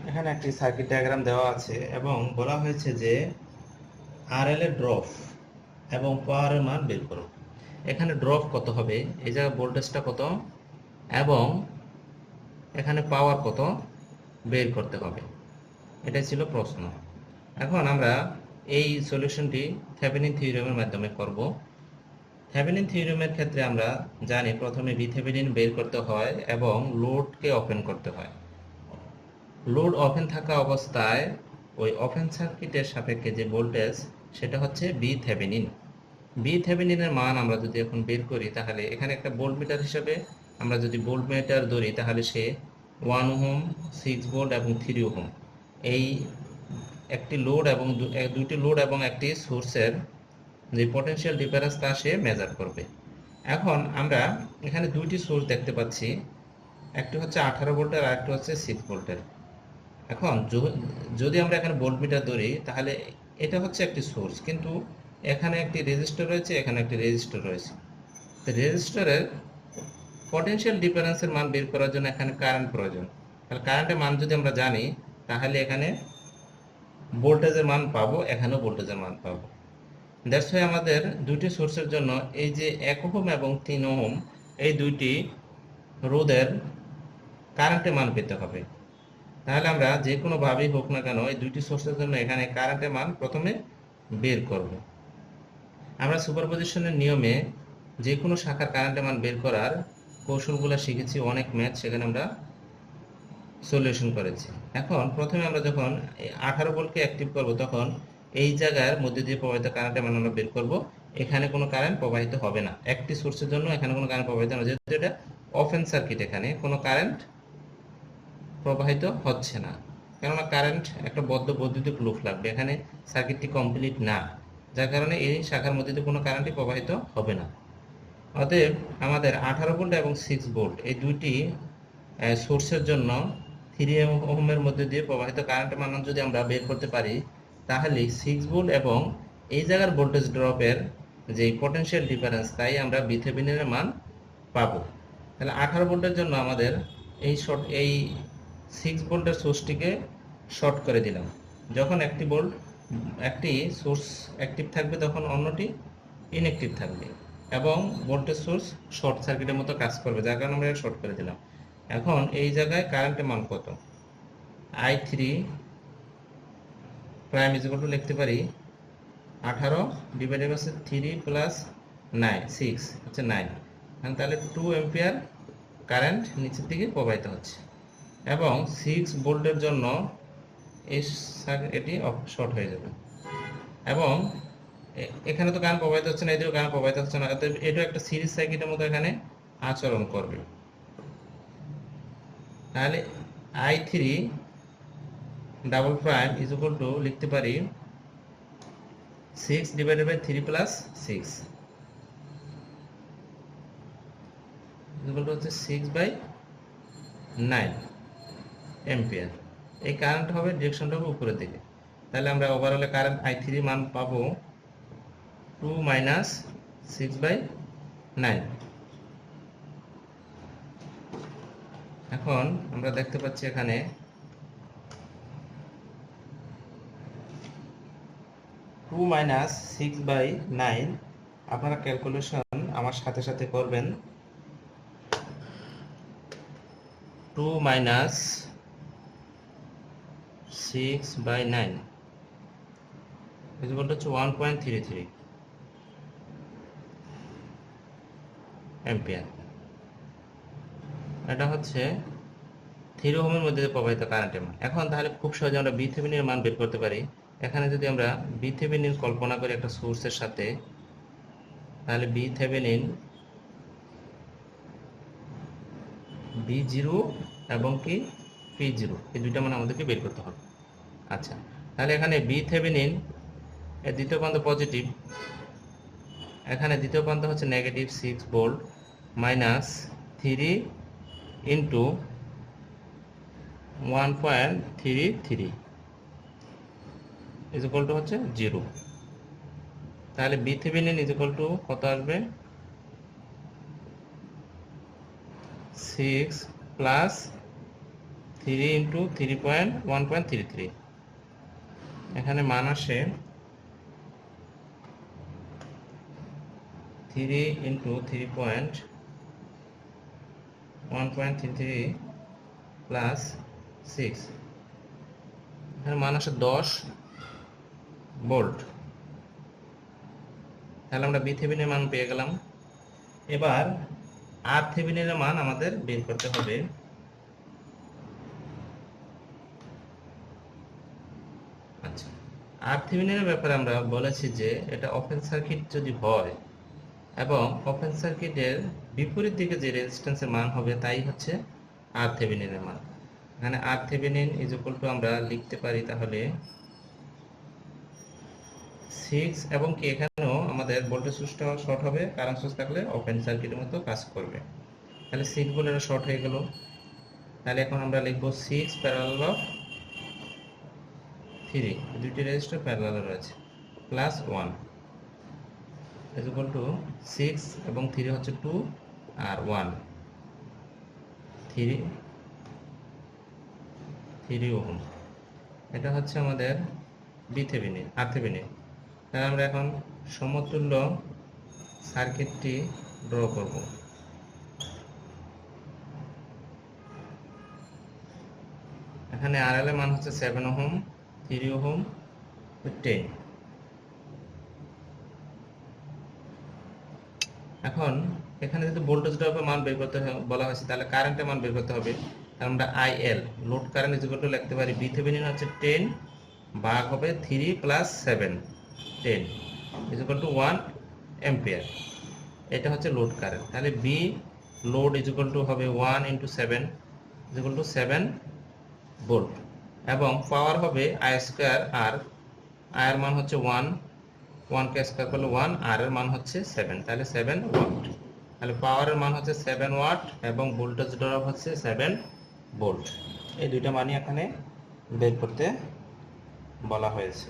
এখানে একটি circuit diagram দেওয়া আছে এবং বলা হয়েছে যে আরএল এর ড্রপ এবং পাওয়ারের মান বের করো। এখানে ড্রপ কত হবে, এই জায়গায় ভোল্টেজটা কত এবং এখানে পাওয়ার কত বের করতে হবে, এটাই ছিল প্রশ্ন। এখন আমরা এই সলিউশনটি থেভেনিন থিওরেমের মাধ্যমে করব। থেভেনিন থিওরেমের ক্ষেত্রে আমরা জানি প্রথমে ভিথেভেনিন বের করতে হয় এবং লোডকে ওপেন করতে হয়। লোড ওপেন থাকা অবস্থায় ওই ওপেন সার্কিটের সাপেক্ষে যে ভোল্টেজ সেটা হচ্ছে বি থেভেনিন। বি থেভেনিনের মান আমরা যদি এখন বের করি তাহলে এখানে একটা ভোল্ট মিটার হিসেবে আমরা যদি ভোল্ট মিটার ধরি তাহলে সে 1 ওহম, 6 ভোল্ট এবং 3 ওহম এই একটি লোড এবং দুটি লোড এবং একটি সোর্সের যে পটেনশিয়াল ডিফারেন্স তা সে মেজার করবে। এখন আমরা এখানে দুইটি সোর্স দেখতে পাচ্ছি, একটি হচ্ছে 18 ভোল্টের আর একটি হচ্ছে 6 ভোল্টের। এখন যদি আমরা এখানে ভোল্টমিটার ধরি তাহলে এটা হচ্ছে একটি সোর্স, কিন্তু এখানে একটি রেজিস্টর রয়েছে, এখানে একটি রেজিস্টর রয়েছে। তো রেজিস্টরের পটেনশিয়াল ডিফারেন্সের মান বের করার জন্য এখানে কারেন্ট প্রয়োজন। তাহলে কারেন্টের মান যদি আমরা জানি তাহলে এখানে ভোল্টেজের মান পাবো, এখানেও ভোল্টেজের মান পাবো। দ্যাটস ওয়াই আমাদের দুটি সোর্সের জন্য এই যে 1 ওহম এবং 3 ওহম এই দুইটি রোধের কারেন্টের মান পেতে হবে। তাহলে আমরা যে কোনো ভাবেই হোক না কেন এই দুইটি সোর্সের জন্য এখানে কারেন্টের মান প্রথমে বের করব। আমরা সুপারপজিশনের নিয়মে যে কোনো শাখার কারেন্টের মান বের করার কৌশলগুলো শিখেছি, অনেক ম্যাথ সেখানে আমরা সলিউশন করেছি। এখন প্রথমে আমরা যখন 18 ভোল্টকে অ্যাক্টিভ করব তখন এই জায়গার মধ্যে দিয়ে প্রবাহিত কারেন্টের মান আমরা বের করব। এখানে কোনো কারেন্ট প্রবাহিত হবে না, একটি সোর্সের জন্য এখানে কোনো কারেন্ট প্রবাহিত হবে না, যেহেতু এটা ওপেন সার্কিট এখানে কোনো কারেন্ট প্রবাহিত হচ্ছে না, কেননা কারেন্ট একটা বদ্ধ বৈদ্যুতিক লুপ লাগবে, এখানে সার্কিটটি কমপ্লিট না, যার কারণে এই শাখার মধ্যে দিয়ে কোনো কারেন্টই প্রবাহিত হবে না। অতএব আমাদের 18 ভোল্ট এবং 6 ভোল্ট এই দুইটি সোর্সের জন্য 3 ওহমের মধ্যে দিয়ে প্রবাহিত কারেন্টের মান যদি আমরা বের করতে পারি তাহলে 6 ভোল্ট এবং এই জায়গার ভোল্টেজ ড্রপের যে পটেনশিয়াল ডিফারেন্স তাই আমরা ভিথেভেনিনের মান পাবো। তাহলে 18 ভোল্টের জন্য আমাদের এই 6 ভোল্টের সোর্সটিকে শর্ট করে দিলাম। যখন একটি সোর্স অ্যাক্টিভ থাকবে তখন অন্যটি ইনঅ্যাক্টিভ থাকবে এবং ভোল্টেজ সোর্স শর্ট সার্কিটের মতো কাজ করবে, যার কারণে আমরা শর্ট করে দিলাম। এখন এই জায়গায় কারেন্টের মান কত, I3 prime is equal to লিখতে পারি 18 ডিভাইডেড বাই 3 প্লাস 9, 6 হচ্ছে 9, তাহলে 2 অ্যাম্পিয়ার কারেন্ট নিচের দিকে প্রবাহিত হচ্ছে এবং 6 ভোল্টের জন্য এটি শর্ট হয়ে যাবে এবং এখানে তো কারেন্ট প্রবাহিত হচ্ছে না, এদিকেও কারেন্ট প্রবাহিত হচ্ছে না, অতএব এটা একটা সিরিজ সার্কিটের মতো এখানে আচরণ করবে। তাহলে I3 double prime is equal to লিখতে পারি 6 divided by 3 plus 6 equal to হচ্ছে 6/9 অ্যাম্পিয়ার। এই কারেন্ট হবে, ডিরেকশনটা হবে উপরের দিকে। তাহলে আমরা ওভারঅলে কারেন্ট I3 মান পাবো 2 মাইনাস 6/9। এখন আমরা দেখতে পাচ্ছি এখানে 2 মাইনাস 6/9, আপনারা ক্যালকুলেশন আমার সাথে সাথে করবেন। 2 মাইনাস 6/9 ইকুয়াল টু 1.33 অ্যাম্পিয়ার। এটা হচ্ছে 3 ওহমের মধ্যে প্রবাহিত কারেন্টের মান। এখন তাহলে খুব সহজে আমরা ভিথেভেনিনের মান বের করতে পারি। এখানে যদি আমরা ভিথেভেনিন কল্পনা করি একটা সোর্সের সাথে, তাহলে ভিথেভেনিন V0 এবং কি P0 এই দুইটা মান আমাদেরকে বের করতে হবে। আচ্ছা, তাহলে এখানে ভিথেভেনিন এর দ্বিতীয় প্রান্ত পজিটিভ, এখানে দ্বিতীয় প্রান্ত হচ্ছে negative 6 volt minus 3 into 1.33 is equal to হচ্ছে 0। তাহলে ভিথেভেনিন ইজ ইকুয়াল টু কত আসবে, 6 প্লাস 3 ইন্টু 3.1.33, এখানে মান আসে 3 ইন্টু 3.1.33 প্লাস 6, এখানে মান আসে 10 ভোল্ট। তাহলে আমরা বি থেভেনিনের মান পেয়ে গেলাম। এবার আর থেভেনিনের মান আমাদের বের করতে হবে। আচ্ছা, আর থেভেনিনের ব্যাপারে আমরা বলেছি যে এটা ওপেন সার্কিট যদি হয় এবং ওপেন সার্কিটের বিপরীত দিকে যে রেজিস্ট্যান্সের মান হবে তাই হচ্ছে আর থেভেনিনের মান। এখানে আর থেভেনিন ইজ ইকুয়াল টু আমরা লিখতে পারি তাহলে 6, এবং কি এখানেও আমাদের ভোল্টেজ সুইচটা শর্ট হবে, কারেন্ট সোর্স থাকলে ওপেন সার্কিটের মতো কাজ করবে। তাহলে 6 ভোল্ট এটা শর্ট হয়ে গেল। তাহলে এখন আমরা লিখব 6 প্যারালাল অফ 3, দুইটি রেজিস্টার প্যারালাল রয়েছে, প্লাস 1 ইজ ইকুয়াল টু 6 এবং 3 হচ্ছে 2 আর 1 3 ওহম। এটা হচ্ছে আমাদের বি থেভেনিন, আর থেভেনিন। তাহলে আমরা এখন সমতুল্য সার্কিটটি ড্র করব। এখানে আরএল এর মান হচ্ছে 7 ওহম, 3 ওহম, 10। এখন এখানে যদি ভোল্টেজ ড্রপের মান বের করতে বলা হয়েছে তাহলে কারেন্টের মান বের করতে হবে। তাহলে আমরা IL load current is equal to লিখতে পারি বি থেভেনিন হচ্ছে 10 ভাগ হবে 3 plus 7, 10 is equal to 1 ampere. এটা হচ্ছে লোড কারেন্ট। তাহলে V load is equal to হবে 1 into 7 is equal to 7 volt, এবং পাওয়ার হবে আই স্কোয়ার আর, আয়ের মান হচ্ছে 1 কে স্কোয়ার করলে 1, আর এর মান হচ্ছে 7, তাহলে 7 ওয়াট। তাহলে পাওয়ারের মান হচ্ছে 7 ওয়াট এবং ভোল্টেজ ড্রপ হচ্ছে 7 ভোল্ট। এই দুইটা মানই এখানে বের করতে বলা হয়েছে।